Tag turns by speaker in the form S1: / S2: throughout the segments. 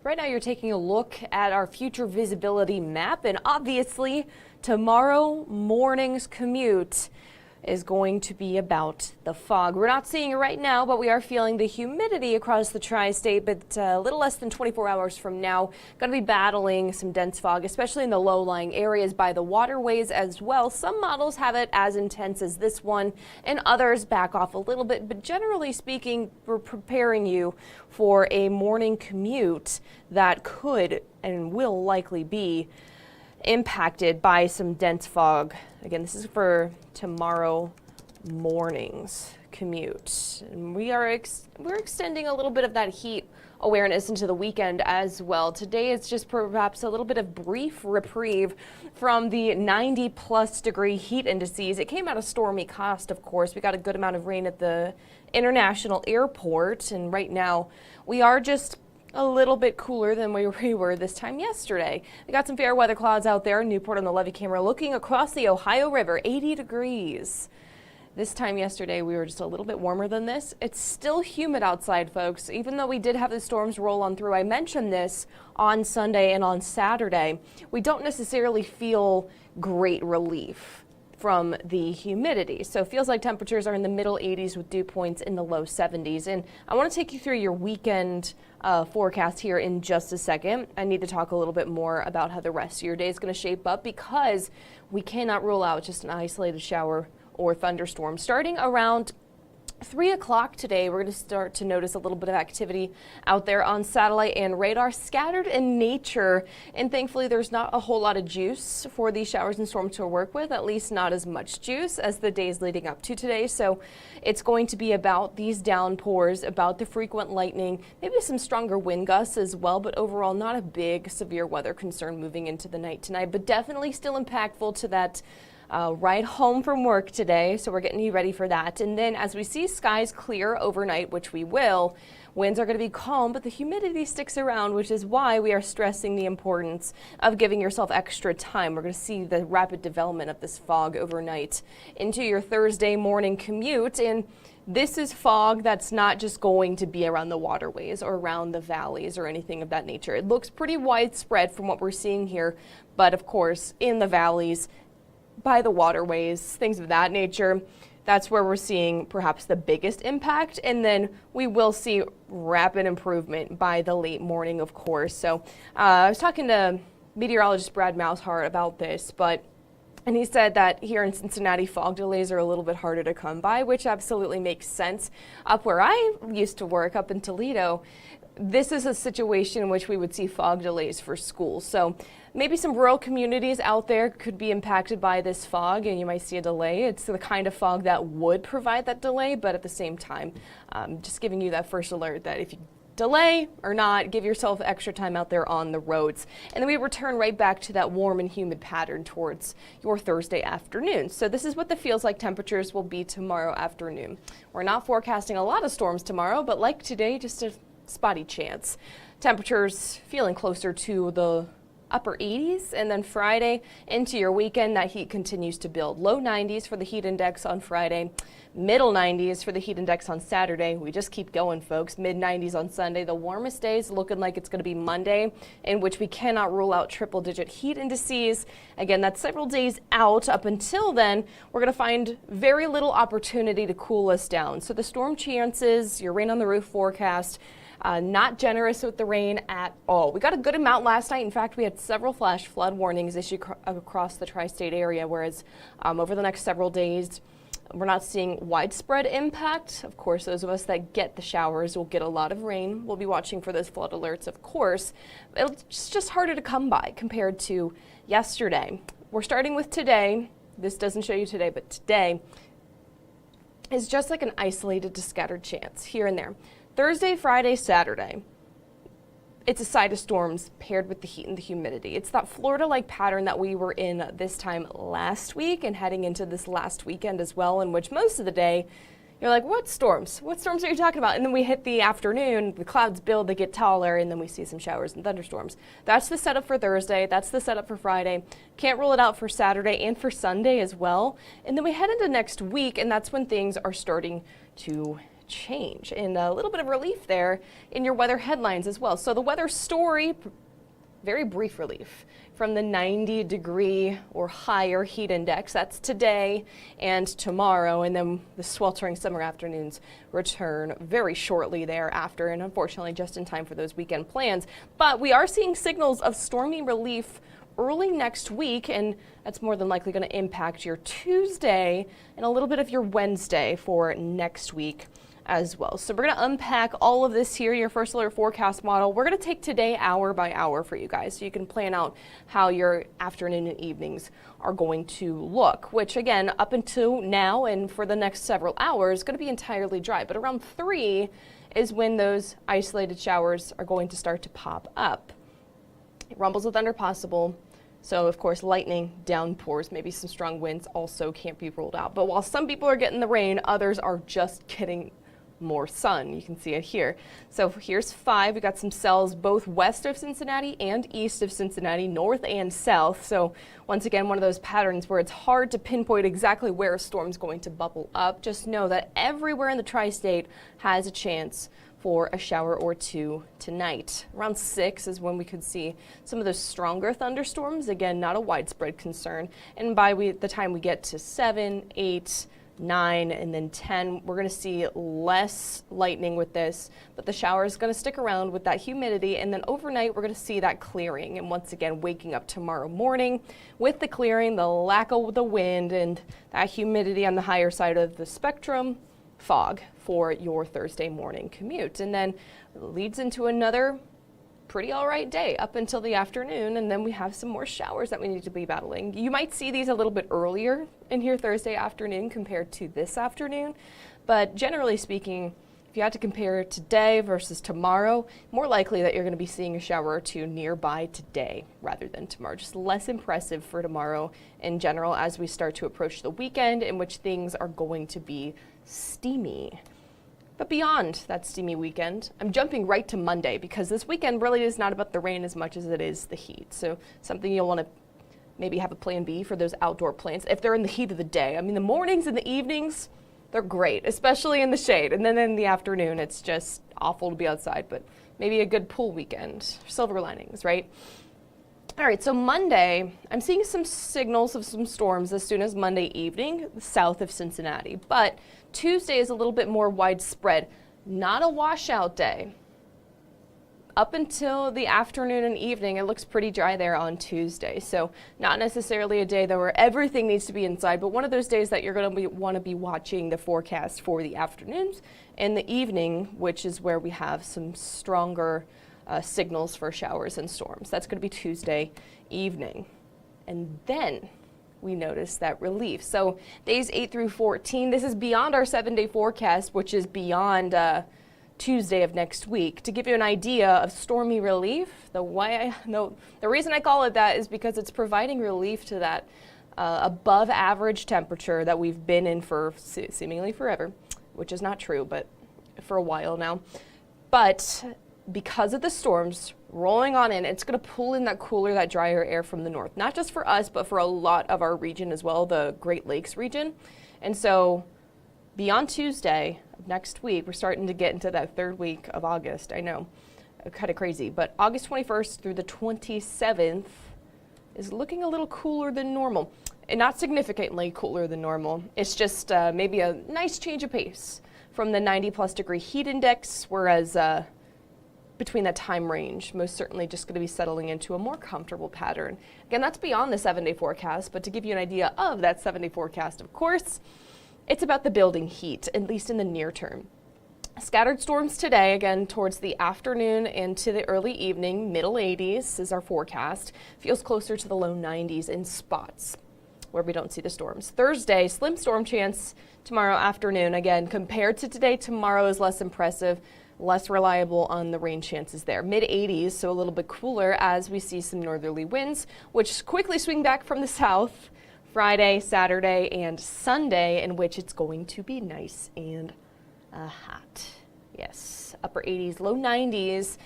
S1: Right now you're taking a look at our future visibility map, and obviously tomorrow morning's commute is going to be about the fog. We're not seeing it right now, but we are feeling the humidity across the tri-state, but a little less than 24 hours from now, going to be battling some dense fog, especially in the low-lying areas by the waterways as well. Some models have it as intense as this one, and others back off a little bit, but generally speaking, we're preparing you for a morning commute that could and will likely be impacted by some dense fog. Again, this is for tomorrow morning's commute. And we're extending a little bit of that heat awareness into the weekend as well. Today it's just perhaps a little bit of brief reprieve from the 90+ degree heat indices. It came out of stormy coast, of course. We got a good amount of rain at the international airport, and right now we are just a little bit cooler than we were this time yesterday. We got some fair weather clouds out there in Newport on the Levee camera looking across the Ohio River, 80 degrees. This time yesterday we were just a little bit warmer than this. It's still humid outside, folks, even though we did have the storms roll on through. I mentioned this on Sunday and on Saturday. We don't necessarily feel great relief from the humidity. So it feels like temperatures are in the middle 80s with dew points in the low 70s. And I want to take you through your weekend forecast here in just a second. I need to talk a little bit more about how the rest of your day is going to shape up, because we cannot rule out just an isolated shower or thunderstorm. Starting around 3 o'clock today, we're going to start to notice a little bit of activity out there on satellite and radar, scattered in nature, and thankfully there's not a whole lot of juice for these showers and storms to work with, at least not as much juice as the days leading up to today. So it's going to be about these downpours, about the frequent lightning, maybe some stronger wind gusts as well, but overall not a big severe weather concern moving into the night tonight, but definitely still impactful to that ride home from work today, so we're getting you ready for that. And then as we see skies clear overnight, which we will, winds are going to be calm, but the humidity sticks around, which is why we are stressing the importance of giving yourself extra time. We're going to see the rapid development of this fog overnight into your Thursday morning commute, and this is fog that's not just going to be around the waterways or around the valleys or anything of that nature. It looks pretty widespread from what we're seeing here, but of course in the valleys, by the waterways, things of that nature, that's where we're seeing perhaps the biggest impact. And then we will see rapid improvement by the late morning, of course. So I was talking to meteorologist Brad Moushart about this, and he said that here in Cincinnati, fog delays are a little bit harder to come by, which absolutely makes sense. Up where I used to work, up in Toledo, this is a situation in which we would see fog delays for schools. So maybe some rural communities out there could be impacted by this fog, and you might see a delay. It's the kind of fog that would provide that delay, but at the same time, just giving you that first alert that if you delay or not, give yourself extra time out there on the roads. And then we return right back to that warm and humid pattern towards your Thursday afternoon. So this is what the feels like temperatures will be tomorrow afternoon. We're not forecasting a lot of storms tomorrow, but like today, just a spotty chance. Temperatures feeling closer to the upper 80s, and then Friday into your weekend, that heat continues to build. Low 90s for the heat index on Friday, middle 90s for the heat index on Saturday. We just keep going, folks. Mid 90s on Sunday. The warmest days looking like it's going to be Monday, in which we cannot rule out triple-digit heat indices. Again, that's several days out. Up until then, we're going to find very little opportunity to cool us down. So the storm chances, your rain on the roof forecast, not generous with the rain at all. We got a good amount last night. In fact, we had several flash flood warnings issued across the tri-state area, whereas over the next several days, we're not seeing widespread impact. Of course, those of us that get the showers will get a lot of rain. We'll be watching for those flood alerts, of course. It's just harder to come by compared to yesterday. We're starting with today. This doesn't show you today, but today is just like an isolated to scattered chance here and there. Thursday, Friday, Saturday, it's a side of storms paired with the heat and the humidity. It's that Florida-like pattern that we were in this time last week and heading into this last weekend as well, in which most of the day you're like, what storms? What storms are you talking about? And then we hit the afternoon, the clouds build, they get taller, and then we see some showers and thunderstorms. That's the setup for Thursday. That's the setup for Friday. Can't rule it out for Saturday and for Sunday as well. And then we head into next week, and that's when things are starting to change and a little bit of relief there in your weather headlines as well. So the weather story, very brief relief from the 90-degree or higher heat index. That's today and tomorrow, and then the sweltering summer afternoons return very shortly thereafter, and unfortunately just in time for those weekend plans. But we are seeing signals of stormy relief early next week, and that's more than likely going to impact your Tuesday and a little bit of your Wednesday for next week as well. So we're going to unpack all of this here, your first alert forecast model. We're going to take today hour by hour for you guys so you can plan out how your afternoon and evenings are going to look, which again, up until now and for the next several hours, is going to be entirely dry. But around 3 is when those isolated showers are going to start to pop up. Rumbles of thunder possible. So, of course, lightning, downpours, maybe some strong winds also can't be ruled out. But while some people are getting the rain, others are just getting more sun. You can see it here. So here's 5. We got some cells both west of Cincinnati and east of Cincinnati, north and south. So once again, one of those patterns where it's hard to pinpoint exactly where a storm's going to bubble up. Just know that everywhere in the tri-state has a chance for a shower or two tonight. Around 6 is when we could see some of those stronger thunderstorms. Again, not a widespread concern. And by the time we get to 7, 8, 9, and then 10, we're going to see less lightning with this, but the shower is going to stick around with that humidity, and then overnight we're going to see that clearing. And once again, waking up tomorrow morning with the clearing, the lack of the wind, and that humidity on the higher side of the spectrum, fog for your Thursday morning commute. And then leads into another pretty all right day up until the afternoon, and then we have some more showers that we need to be battling. You might see these a little bit earlier in here Thursday afternoon compared to this afternoon, but generally speaking, if you had to compare today versus tomorrow, more likely that you're going to be seeing a shower or two nearby today rather than tomorrow. Just less impressive for tomorrow in general as we start to approach the weekend in which things are going to be steamy. But beyond that steamy weekend, I'm jumping right to Monday because this weekend really is not about the rain as much as it is the heat. So something you'll want to maybe have a plan B for those outdoor plans if they're in the heat of the day. I mean, the mornings and the evenings, they're great, especially in the shade. And then in the afternoon, it's just awful to be outside, but maybe a good pool weekend. Silver linings, right? All right, so Monday, I'm seeing some signals of some storms as soon as Monday evening, south of Cincinnati. But Tuesday is a little bit more widespread. Not a washout day. Up until the afternoon and evening, it looks pretty dry there on Tuesday. So not necessarily a day that where everything needs to be inside, but one of those days that you're going to want to be watching the forecast for the afternoons and the evening, which is where we have some stronger signals for showers and storms. That's going to be Tuesday evening. And then we notice that relief. So days 8 through 14, this is beyond our 7-day forecast, which is beyond Tuesday of next week. To give you an idea of stormy relief, the reason I call it that is because it's providing relief to that above average temperature that we've been in for seemingly forever, which is not true, but for a while now. But because of the storms rolling on in, it's going to pull in that cooler, that drier air from the north, not just for us, but for a lot of our region as well, the Great Lakes region. And so beyond Tuesday of next week, we're starting to get into that third week of August. I know, kind of crazy, but August 21st through the 27th is looking a little cooler than normal. And not significantly cooler than normal. It's just maybe a nice change of pace from the 90+ degree heat index, whereas between that time range, most certainly just going to be settling into a more comfortable pattern. Again, that's beyond the 7-day forecast, but to give you an idea of that 7-day forecast, of course, it's about the building heat, at least in the near term. Scattered storms today, again, towards the afternoon and to the early evening, middle 80s is our forecast. Feels closer to the low 90s in spots where we don't see the storms. Thursday, slim storm chance tomorrow afternoon. Again, compared to today, tomorrow is less impressive. Less reliable on the rain chances there. Mid-80s, so a little bit cooler as we see some northerly winds, which quickly swing back from the south Friday, Saturday, and Sunday, in which it's going to be nice and hot. Yes, upper 80s, low 90s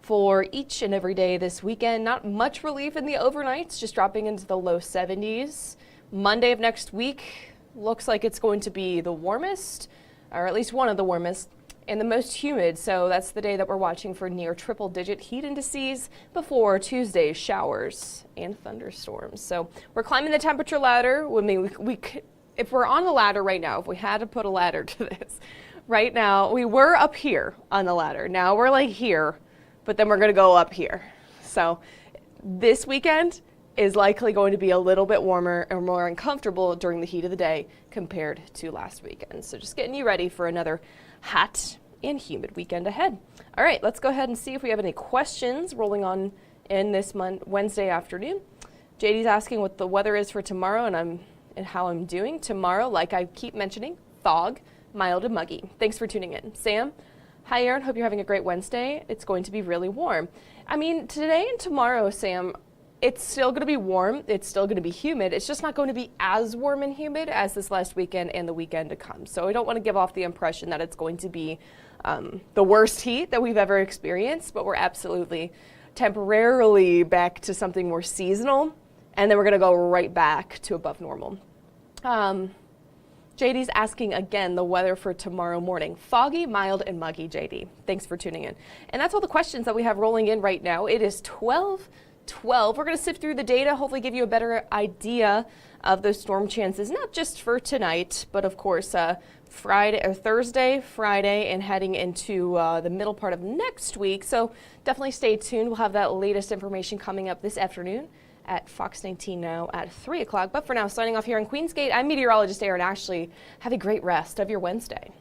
S1: for each and every day this weekend. Not much relief in the overnights, just dropping into the low 70s. Monday of next week looks like it's going to be the warmest. or at least one of the warmest, and the most humid. So that's the day that we're watching for near triple-digit heat indices before Tuesday's showers and thunderstorms. So we're climbing the temperature ladder. I mean, if we're on a ladder right now, if we had to put a ladder to this, right now we were up here on the ladder. Now we're like here, but then we're going to go up here. So this weekend is likely going to be a little bit warmer and more uncomfortable during the heat of the day compared to last weekend. So just getting you ready for another hot and humid weekend ahead. All right, let's go ahead and see if we have any questions rolling on in this Wednesday afternoon. JD's asking what the weather is for tomorrow and how I'm doing. Tomorrow, like I keep mentioning, fog, mild and muggy. Thanks for tuning in. Sam, hi Erin, hope you're having a great Wednesday. It's going to be really warm. I mean, today and tomorrow, Sam, it's still going to be warm. It's still going to be humid. It's just not going to be as warm and humid as this last weekend and the weekend to come. So I don't want to give off the impression that it's going to be the worst heat that we've ever experienced, but we're absolutely temporarily back to something more seasonal, and then we're going to go right back to above normal. JD's asking again the weather for tomorrow morning. Foggy, mild, and muggy, JD. Thanks for tuning in. And that's all the questions that we have rolling in right now. It is 12:12. We're going to sift through the data, hopefully give you a better idea of those storm chances, not just for tonight, but of course Thursday, Friday, and heading into the middle part of next week. So definitely stay tuned. We'll have that latest information coming up this afternoon at Fox 19 Now at 3 o'clock. But for now, signing off here in Queensgate, I'm meteorologist Erin Ashley. Have a great rest of your Wednesday.